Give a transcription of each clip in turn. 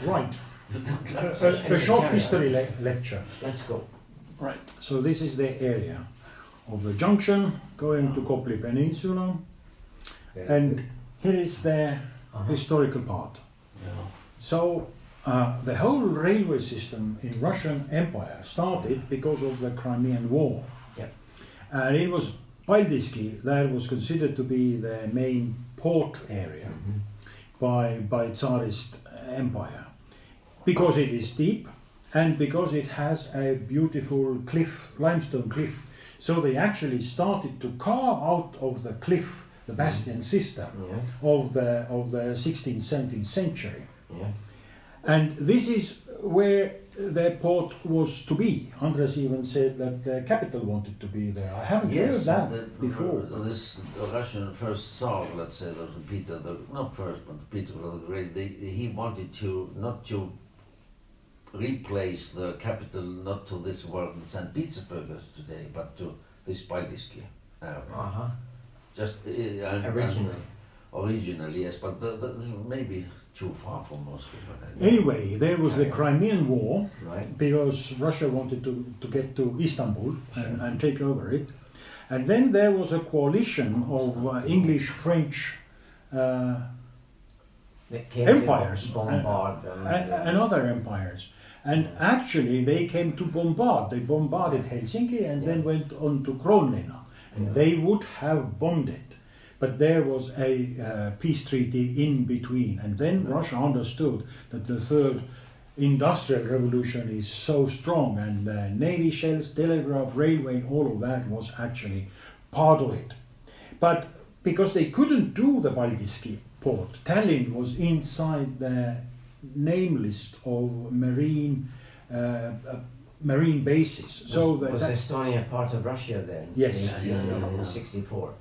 Right. You don't like A short history lecture. Let's go. Right. So this is the area of the junction going to Kopli Peninsula, and here is the historical part. Yeah. So the whole railway system in Russian Empire started because of the Crimean War. Yep. And it was Paldiski that was considered to be the main port area by Tsarist Empire, because it is deep and because it has a beautiful cliff, limestone cliff. So they actually started to carve out of the cliff the bastion system of the 16th, 17th century. Yeah. And this is where the port was to be. Andres even said that the capital wanted to be there. I haven't heard that before. This Russian first Tsar, let's say, that was Peter, not first, but Peter the Great, he wanted to not to replace the capital, not to this world in St. Petersburg as today, but to this Paldiski area. Just originally, yes, but this may be too far from Moscow. Anyway, there was the Crimean War, right, because Russia wanted to get to Istanbul and take over it. And then there was a coalition of English, French empires and other empires. And actually they came to bombard. They bombarded Helsinki and then went on to Kronlinna. And they would have bombed it. But there was a peace treaty in between. And then Russia understood that the third industrial revolution is so strong, and the navy shells, telegraph, railway, all of that was actually part of it. But because they couldn't do the Paldiski port, Tallinn was inside the name list of marine bases. So was Estonia part of Russia then? Yes. In 1864.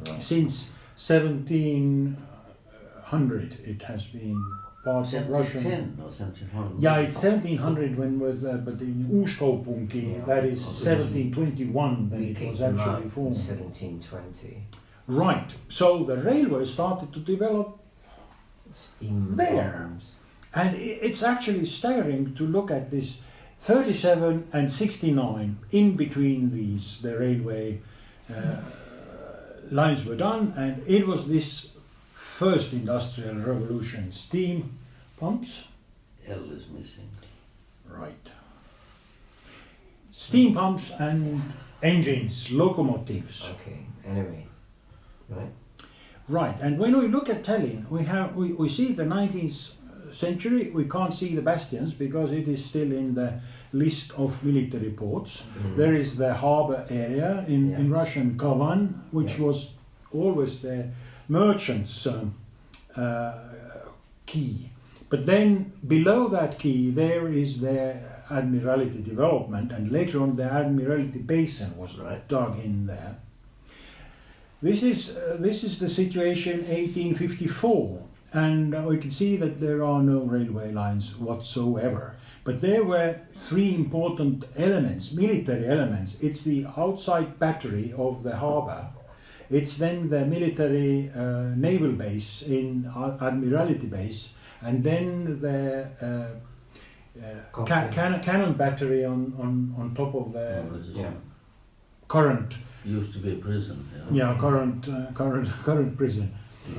Right. Since 1700 it has been part of Russian. 1710 or 1700? Yeah, it's 1700 when was that, but in Uuskaupunki, that is 1721 then it was actually formed. 1720. Right, so the railway started to develop Steam there. bombs. And it's actually staggering to look at this 37 and 69, in between these, the railway lines were done, and it was this first industrial revolution. Steam pumps. L is missing. Right. Steam pumps and engines, locomotives. Okay, anyway, right? Right, and when we look at Tallinn, we see the 19th century. We can't see the bastions because it is still in the list of military ports. There is the harbor area in Russian Kavan, which was always the merchants' quay. But then below that quay there is the Admiralty development, and later on the Admiralty Basin was dug in there. This is the situation 1854, and we can see that there are no railway lines whatsoever. But there were three important elements, military elements. It's the outside battery of the harbour. It's then the military naval base in Admiralty Base, and then the cannon battery on top of the current. Used to be a prison. Current prison.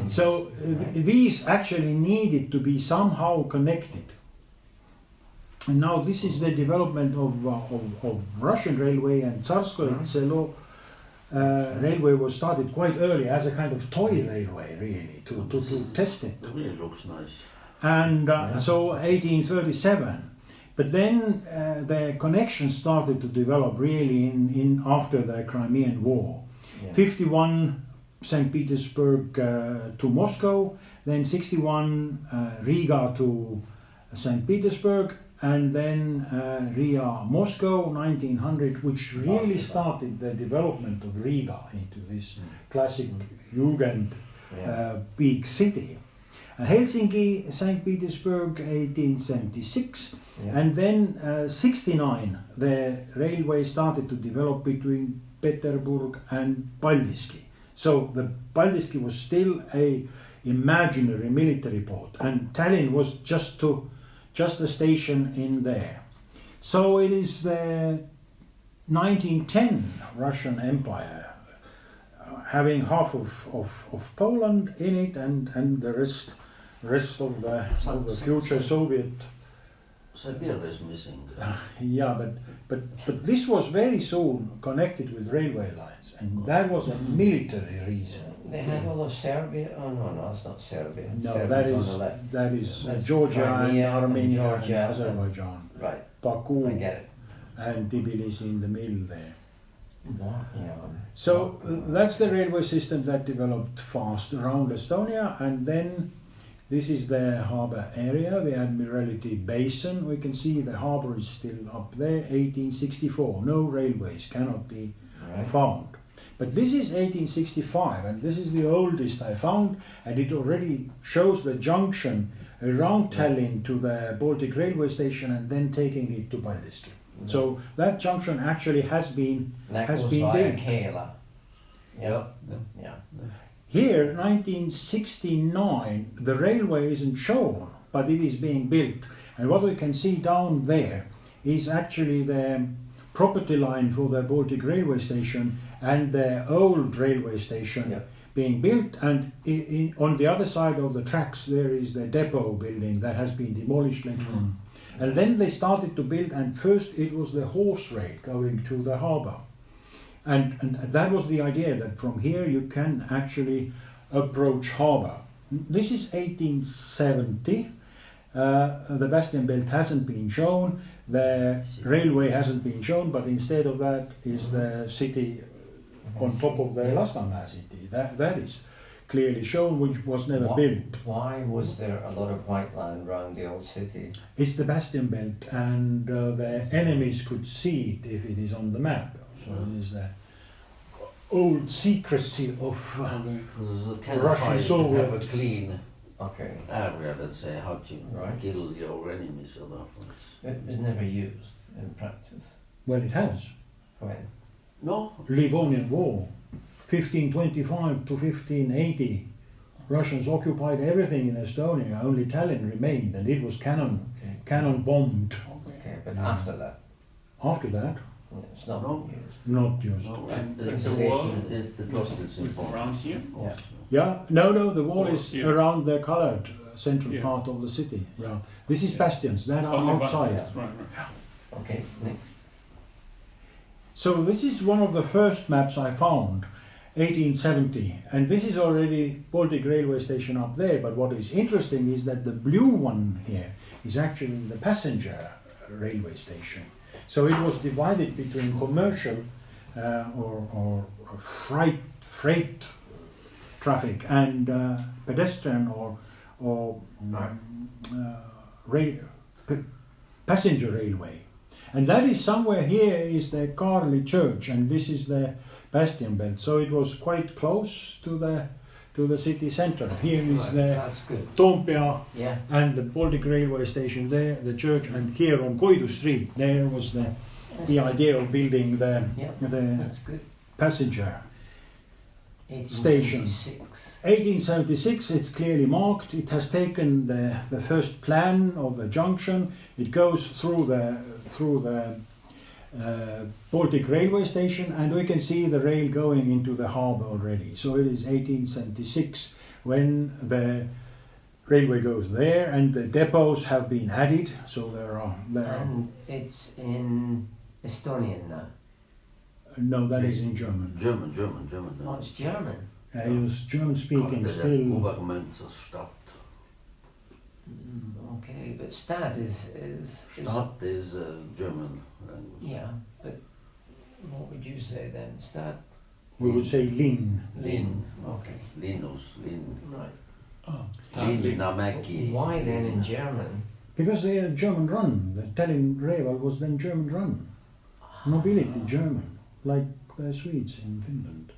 So these actually needed to be somehow connected. And now this is the development of Russian railway, and Tsarskoye Selo railway was started quite early as a kind of toy railway, really, to test it. It really looks nice. And so 1837. But then the connections started to develop really in after the Crimean War. 51 St. Petersburg to Moscow, then 61 Riga to St. Petersburg, and then Riga Moscow 1900, which really started the development of Riga into this classic Jugend big city. Helsinki, St. Petersburg 1876, and then 69 the railway started to develop between Petersburg and Paldiski. So the Paldiski was still a imaginary military port, and Tallinn was just to just a station in there. So it is the 1910 Russian Empire, having half of Poland in it, and the rest of the future Soviet. Siberia is missing. Yeah, but this was very soon connected with railway lines, and that was a military reason. They had all of Serbia. Oh no, it's not Serbia. No, Serbia's that is That's Georgia and Crimea and Armenia Georgia and Azerbaijan, right. Baku I get it. and Tbilisi in the middle there. Yeah. So that's the railway system that developed fast around Estonia, and then this is the harbour area, the Admiralty Basin. We can see the harbour is still up there, 1864. No railways cannot be found. But this is 1865, and this is the oldest I found, and it already shows the junction around Tallinn to the Baltic railway station and then taking it to Paldiski. So that junction actually has been built. École. Yeah. Here, 1969, the railway isn't shown, but it is being built. And what we can see down there is actually the property line for the Baltic railway station and the old railway station being built. And on the other side of the tracks, there is the depot building that has been demolished later on. And then they started to build, and first it was the horse rail going to the harbour. And that was the idea, that from here you can actually approach harbour. This is 1870. The Bastion Belt hasn't been shown, the railway hasn't been shown, but instead of that is the city on top of the Lasnamäe city. That is clearly shown, which was never built. Why was there a lot of white land around the old city? It's the Bastion Belt, and the enemies could see it if it is on the map. So it is the old secrecy of Russian Soviet. Have a clean area, let's say, how to kill your enemies or that. It was never used in practice. Well, it has. When? No. Livonian War, 1525 to 1580. Russians occupied everything in Estonia. Only Tallinn remained, and it was cannon bombed. Okay, but after that? After that, it's not used. Not used. No, And the wall it lost its was around importance. here? Yeah, no, the wall is Here. around the coloured central Yeah. part of the city. Yeah, this is bastions that are outside. Right. Okay, next. So this is one of the first maps I found, 1870, and this is already Baltic railway station up there. But what is interesting is that the blue one here is actually the passenger railway station. So it was divided between commercial or freight traffic and pedestrian or passenger railway. And that is somewhere here is the Karli church, and this is the Bastion Belt. So it was quite close to the city centre. Here is the Toompea and the Baltic railway station there, the church, and here on Koidu Street, there was the idea of building the passenger station. 1876, it's clearly marked. It has taken the first plan of the junction. It goes through the Baltic railway station, and we can see the rail going into the harbour already. So it is 1876 when the railway goes there, and the depots have been added. So there are. And it's in Estonian now. No, that is in German. German. Oh, it's German. It was German speaking still. Stadt. Okay, but Stadt is Stadt is German language. Yeah, but what would you say then? Stadt? We would say Linn. Linn. Okay. Linnus. Right. Linnamäki. Why then in German? Because they had German run. The Tallinn railway was then German run. Nobility German, like the Swedes in Finland.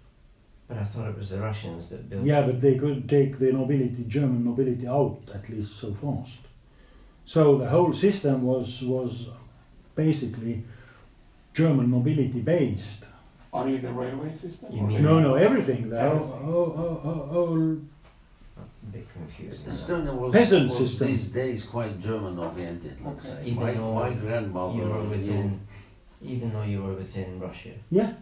But I thought it was the Russians that built Yeah, but they could take the nobility, German nobility, out at least so fast. So the whole system was basically German nobility based. Only the railway system? You mean- No, everything. The whole a bit confusing. Estonia Peasant was system. these days quite German-oriented, let's say. Even though My grandmother you were knew- within, even though you were within Russia. Yeah,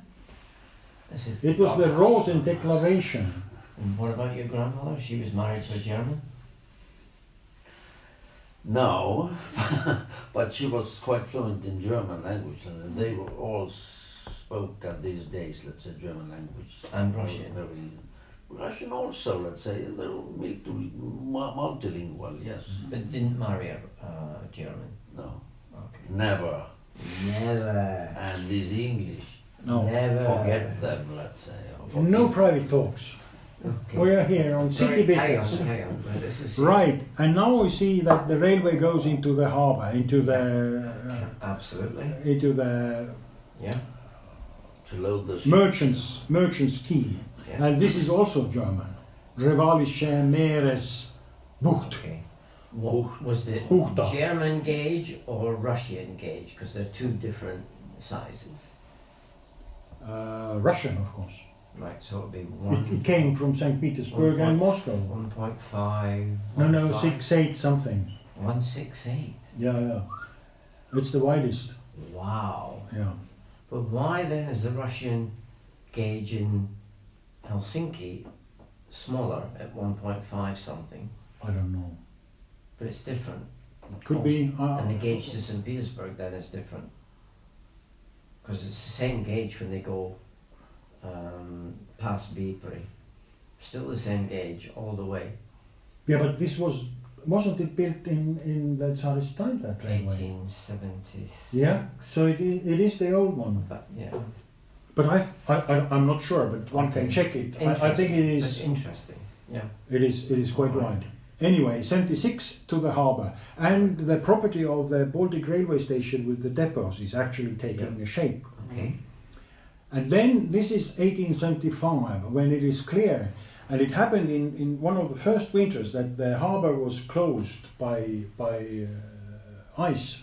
This is it was the Rosen Declaration. And what about your grandmother? She was married to a German? No, but she was quite fluent in German language, and they were all spoke at these days, let's say, German language. And Russian. Russian also, let's say, they're multilingual, yes. But didn't marry a German? No, Okay. never. Never. And these English, No, Never. forget them, let's say. or forget- no private talks. Okay. We are here on city Sorry, carry business. on, carry on. Well, this is Right, and now we see that the railway goes into the harbour, into the Absolutely. Yeah. To load the ships. merchants quay, Yeah. and this is also German. Rivalische Meeresbucht. Okay. What was the Buchta. German gauge or Russian gauge? Because they're two different sizes. Russian, of course. Right. So it'd be one. It came from St. Petersburg and Moscow. 1.5. No, 1.5, 6'8" something. 168. Yeah. It's the widest. Wow. Yeah. But why then is the Russian gauge in Helsinki smaller at 1.5 something? I don't know. But it's different. Could be. And the gauge to St. Petersburg then is different. Because it's the same gauge when they go past Viipuri. Still the same gauge all the way. Yeah, but this wasn't it built in the Tsarist time, that railway? 1876. Yeah. So it is the old one. But yeah. But I'm not sure, but one can Okay. check it. I think it That's is. interesting. Yeah. It is quite Alright. wide. Anyway, 76 to the harbour, and the property of the Baltic railway station with the depots is actually taking a shape. Okay. And then this is 1875 when it is clear, and it happened in one of the first winters that the harbour was closed by ice.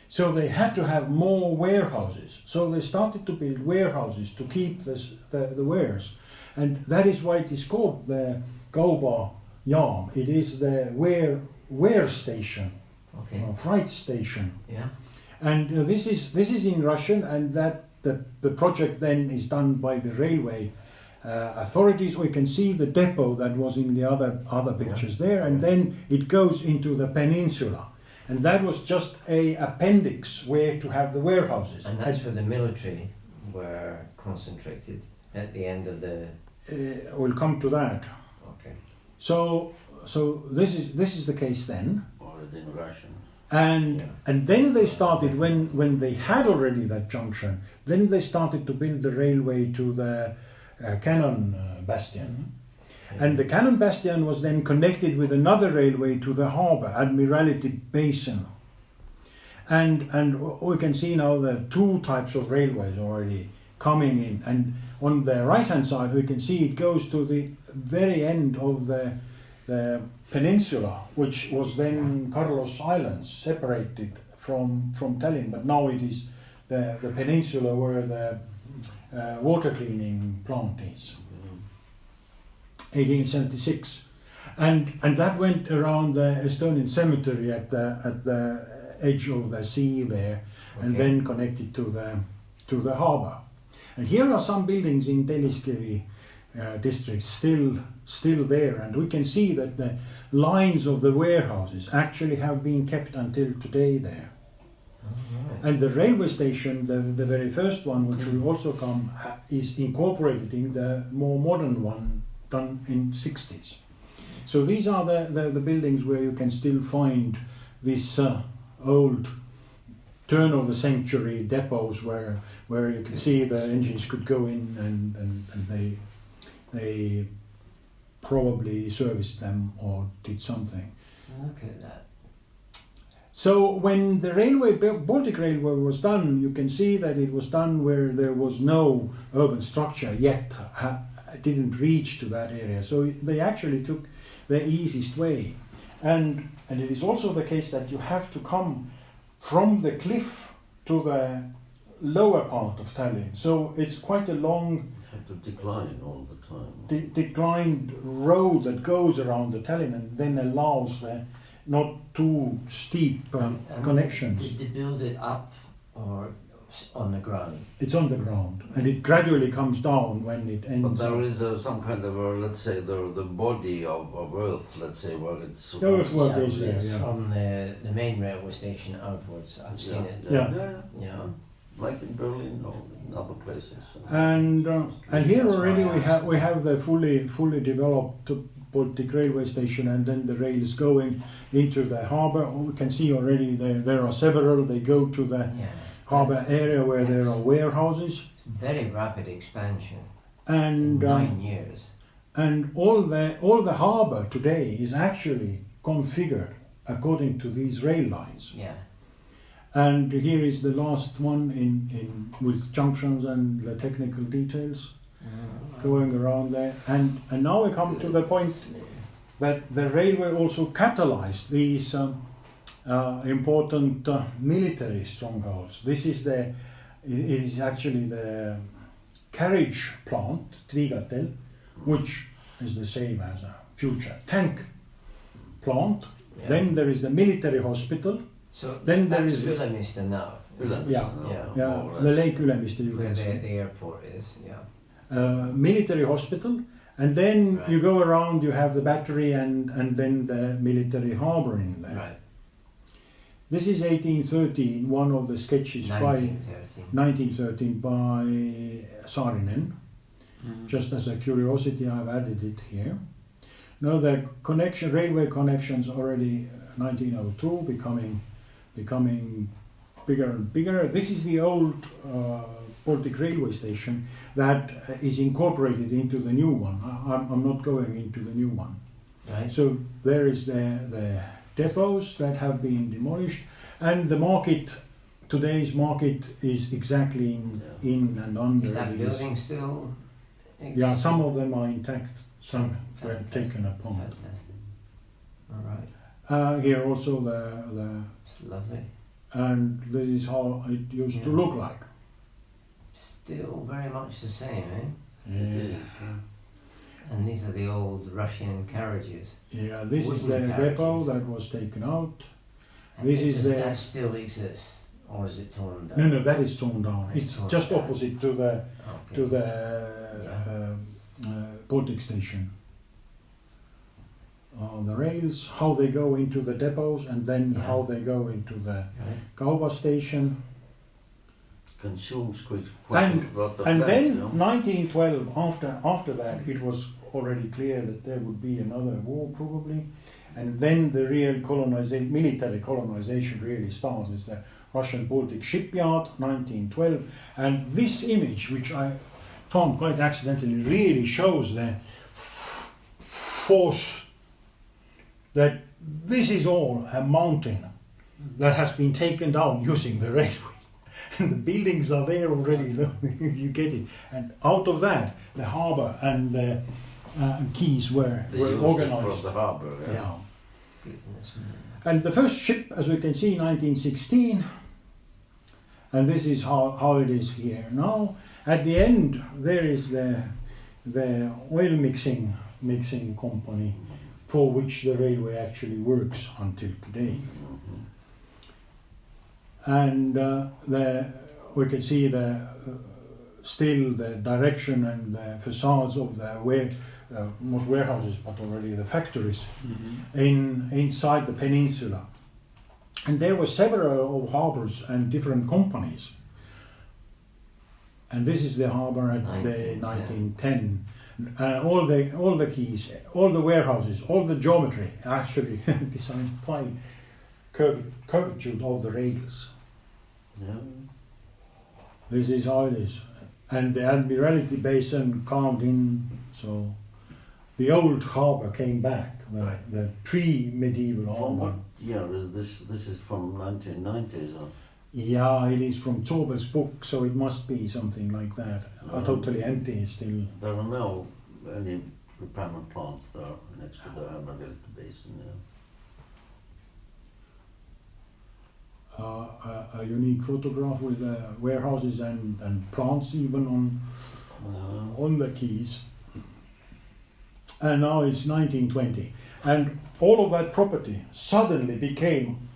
So they had to have more warehouses. So they started to build warehouses to keep the wares, and that is why it is called the Kauba Yam. It is the ware station, Okay. freight station. Yeah. And this is in Russian, and that the project then is done by the railway authorities. We can see the depot that was in the other pictures there, and then it goes into the peninsula, and that was just a appendix where to have the warehouses. And that's where the military were concentrated at the end of the. We'll come to that. Okay. So this is the case then. Or in Russian. And then they started, when they had already that junction, then they started to build the railway to the cannon bastion. Okay. And the cannon bastion was then connected with another railway to the harbour, Admiralty Basin. And we can see now the two types of railways already coming in. And on the right hand side we can see it goes to the very end of the peninsula, which was then Carlos Islands, separated from Tallinn, but now it is the peninsula where the water cleaning plant is. 1876, and that went around the Estonian cemetery at the edge of the sea there, and Okay. then connected to the harbour. And here are some buildings in Telliskivi district still there, and we can see that the lines of the warehouses actually have been kept until today there. Alright. And the railway station, the very first one, which will also come, is incorporated in the more modern one done in 60s. So these are the buildings where you can still find these old turn of the century depots where you can see the engines could go in and they probably serviced them or did something. Look at that. So when the Baltic Railway was done, you can see that it was done where there was no urban structure yet, didn't reach to that area. So they actually took the easiest way. And it is also the case that you have to come from the cliff to the lower part of Tallinn. So it's quite a long Have to decline all the time. declined road that goes around the Tallinn and then allows the not too steep connections. Did they build it up or on the ground? It's on the ground and it gradually comes down when it ends. But there is some kind of, let's say, the body of Earth, let's say, where it's... The earthwork is there, It's yeah. from the main railway station outwards. I've seen it. Yeah. Yeah. Like in Berlin or in other places. And here That's already why we have the fully developed Baltic railway station, and then the rail is going into the harbour. We can see already there are several. They go to the Yeah. harbour area where there are warehouses, It's very rapid expansion. and In 9 years. and all the harbour today is actually configured according to these rail lines. Yeah. And here is the last one in with junctions and the technical details going around there. And now we come to the point that the railway also catalyzed these important military strongholds. This is it is actually the carriage plant, Tvigatel, which is the same as a future tank plant. Yeah. Then there is the military hospital. So Then there that's is- Ülemiste now. Yeah. Yeah. The Lake Ülemiste, you Where can see. the airport is. Yeah. Military hospital, and then Right. you go around, you have the battery and then the military harbour in there. Right. This is 1813, one of the sketches 1913. 1913 by Saarinen. Just as a curiosity, I've added it here. Now the railway connections already 1902 becoming bigger and bigger. This is the old Baltic railway station that is incorporated into the new one. I'm not going into the new one. Right. So there is the depots that have been demolished, and the market, today's market is exactly in and under. Is that these- building still? Yeah, some of them are intact, some were Fantastic. taken apart. Fantastic. All right. Here also It's lovely. and this is how it used to Yeah. look like. Still very much the same, eh? Yeah. And these are the old Russian carriages. Yeah, this is Wooden the carriages. depot that was taken out. And This is does the- that still exist, or is it torn down? No, that is torn down. It's Torn just down. opposite to the Okay. Baltic station. The rails, how they go into the depots, and then Yeah. how they go into the Right. Kauba station. Consumes quite And- a lot of And land, then you know. 1912, after that, it was already clear that there would be another war probably, and then the real military colonization really starts with the Russian Baltic shipyard, 1912, and this image, which I found quite accidentally, really shows the force that this is all a mountain that has been taken down using the railway. And the buildings are there already, you get it. And out of that, the harbour and the quays were They used it organised. for the harbour. Yeah. Goodness me. And the first ship, as we can see, 1916, and this is how it is here now. At the end, there is the oil mixing company for which the railway actually works until today. And we can see still the direction and the facades of the not warehouses but already the factories inside the peninsula. And there were several harbours and different companies. And this is the harbour at the 1910. All the quays, all the warehouses, all the geometry actually designed by curvature of the rails. Yeah. This is how it is. And the Admiralty Basin carved in, so the old harbour came back, the pre-medieval From harbour. what year is this? This is from 1990s. Or? Yeah, it is from Zorbel's book, so it must be something like that. Totally empty still. There are no any repairment plants there next to the Admiralty Basin. a unique photograph with warehouses and plants even on the quays. And now it's 1920. And all of that property suddenly became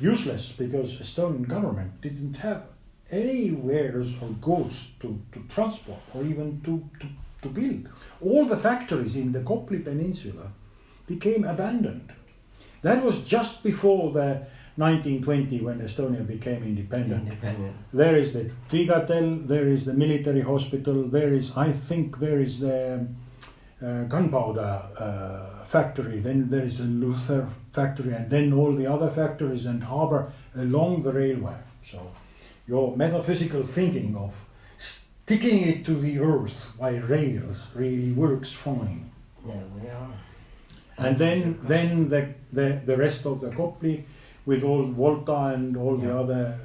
useless because Estonian government didn't have any wares or goods to transport or even to build. All the factories in the Kopli Peninsula became abandoned. That was just before the 1920 when Estonia became independent. There is the Trigatel, there is the military hospital, there is the gunpowder factory, then there is a Luther factory, and then all the other factories and harbour along the railway. So your metaphysical thinking of sticking it to the earth by rails really works fine. There we are. And then the rest of the Kopli with all Volta and all the other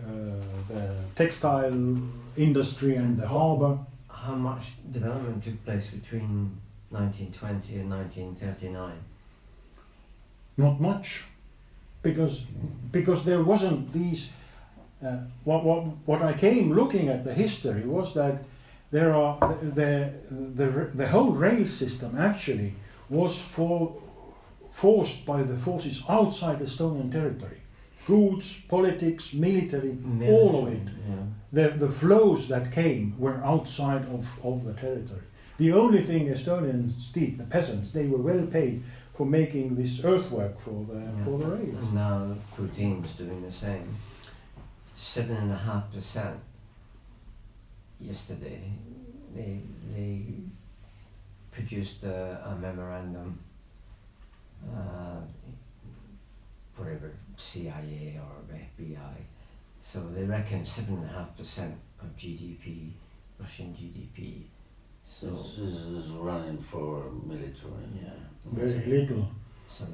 the textile industry and the harbour. How much development took place between 1920 and 1939? Not much, because there wasn't these. What I came looking at the history was that there are the whole rail system actually was forced by the forces outside Estonian territory. Goods, politics, military, all of it. Yeah. The flows that came were outside of the territory. The only thing Estonians did, the peasants, they were well paid for making this earthwork for the rails. And now Kutin's doing the same. 7.5% yesterday. They produced a memorandum, whatever, CIA or FBI. So they reckon 7.5% of GDP, Russian GDP. So this is running for military. Yeah. Very little.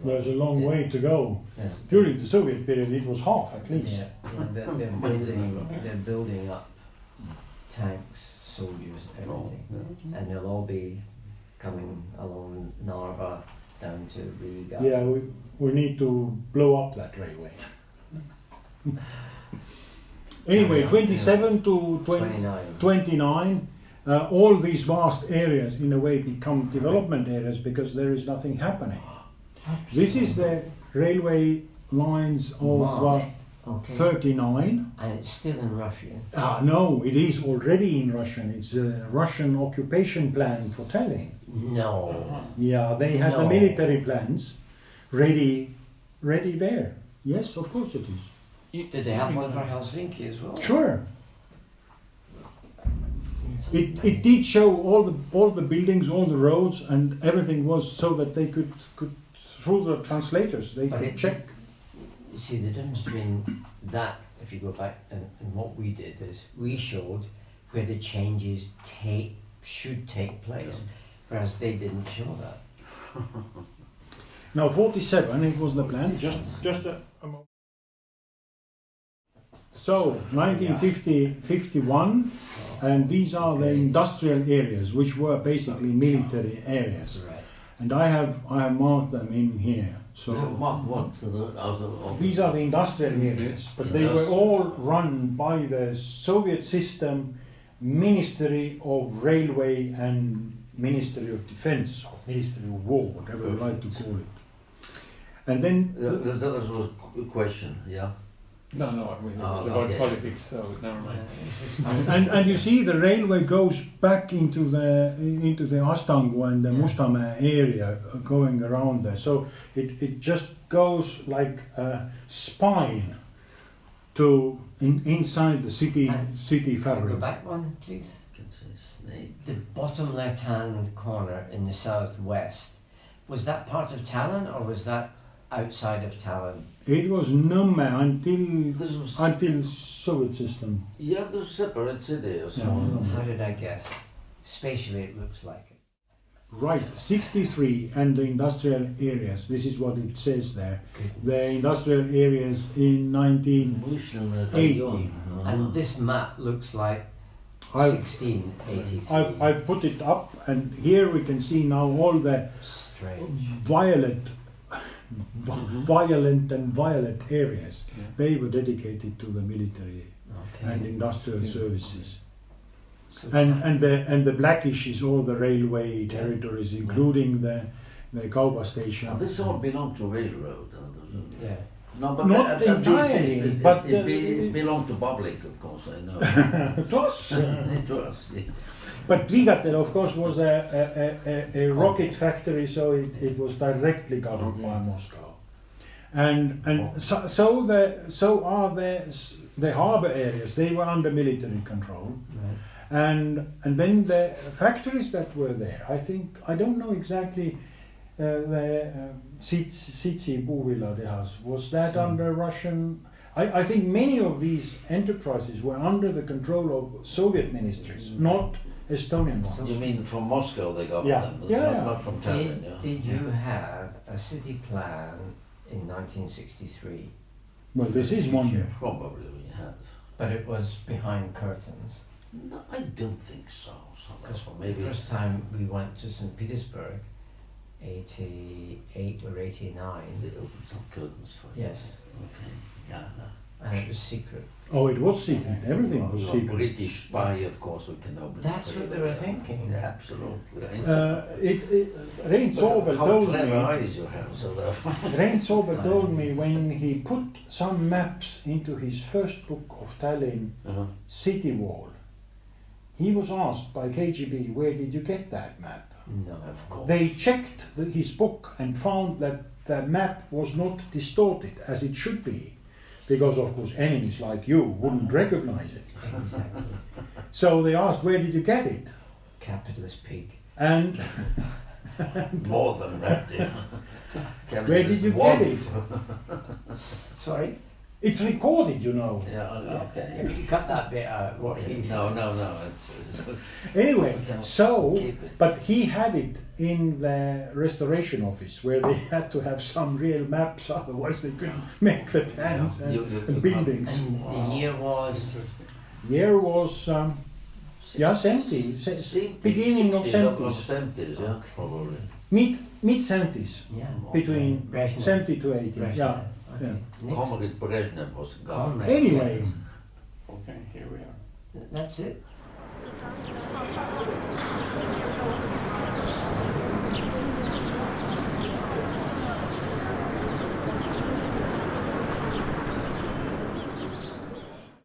There's a long way to go. Yes. During the Soviet period, it was half at least. Yeah, they're building up tanks, soldiers, everything, and they'll all be coming along Narva down to Riga. Yeah, we need to blow up that railway. Anyway, 27 to 29. All these vast areas in a way become development areas because there is nothing happening. This is the railway lines of 39. And it's still in Russian. No, it is already in Russian. It's a Russian occupation plan for Tallinn. No. Yeah, they had the military plans ready there. Yes, of course it is. Did they have one for Helsinki as well? Sure. It did show all the buildings, all the roads, and everything was so that they could through the translators they could check. You see, the difference between that, if you go back, and what we did is we showed where the changes should take place, whereas they didn't show that. Now 47, it was the plan. Just a moment. So 1950-51, and these are the industrial areas, which were basically military areas. Right. And I have marked them in here. So these are the industrial areas, but they were all run by the Soviet system, Ministry of Railway and Ministry of Defense, or Ministry of War, whatever you like to call it. And then that was a question, yeah. No, I mean, it was about politics, so never mind. And you see, the railway goes back into the Astangu and the Mustamäe area, going around there. So it just goes like a spine to inside the city fabric. Go back one, please. The bottom left-hand corner in the southwest, was that part of Tallinn or was that outside of Tallinn? It was until Soviet system. Yeah, the separate city or something. How did I guess? Spatially it looks like it. Right, 63 and the industrial areas. This is what it says there. The industrial areas in 1980. And this map looks like 1683. I put it up, and here we can see now all the violet violent and violent areas, Yeah. they were dedicated to the military Okay. and industrial Yeah. services. So And the blackish is all the railway territories, including the Kauba station. Now, this all belonged to railroad. yeah. No, but Not at least entirely, it but, belonged to public, of course, I know. It was. It was, yeah. But Vigatel, of course, was a rocket factory, so it was directly governed by Moscow. And so are the harbor areas. They were under military control. Right. And then the factories that were there, I don't know exactly, the Sitsi puuvilla tehas, was that under Russian? I think many of these enterprises were under the control of Soviet ministries, not Estonian ones. You mean from Moscow they got Yeah. them, Yeah. not from Tallinn, yeah? Did you have a city plan in 1963? Well, this is one. Probably we had. But it was behind curtains. No, I don't think so. Because Maybe the first time we went to St. Petersburg, 88 or 89, they opened some curtains for you. yes, Okay. Yeah. and it was secret. Oh, it was secret. Everything was You're a secret. British spy, of course, we can open it That's for what you, they were yeah. thinking. Yeah, absolutely. Rein Soobel How told clever me. eyes you have, so that. Rein Soobel told me when he put some maps into his first book of Tallinn Uh-huh. city wall, he was asked by KGB, where did you get that map? No. Of course. They checked his book and found that the map was not distorted as it should be, because of course enemies like you wouldn't recognize it. Exactly. So they asked, where did you get it? Capitalist pig. And More than that, yeah. where did you Wolf. get it? Sorry? It's recorded, you know. Yeah, Yeah, okay. but you cut that bit out. What he said. No, it's Anyway, We can so, keep it. but he had it in the restoration office where they had to have some real maps, otherwise they couldn't make the plans Yeah, and, you and can't- buildings. And the year was Interesting. Year was, yeah, 70s, beginning of 70s, 70s, yeah, probably. mid-70s, yeah. between Brezhnev. 70 to 80, Brezhnev. yeah. Okay. Next. Comrade Brezhnev was gone. Comrade. Anyway, Okay, here we are. That's it.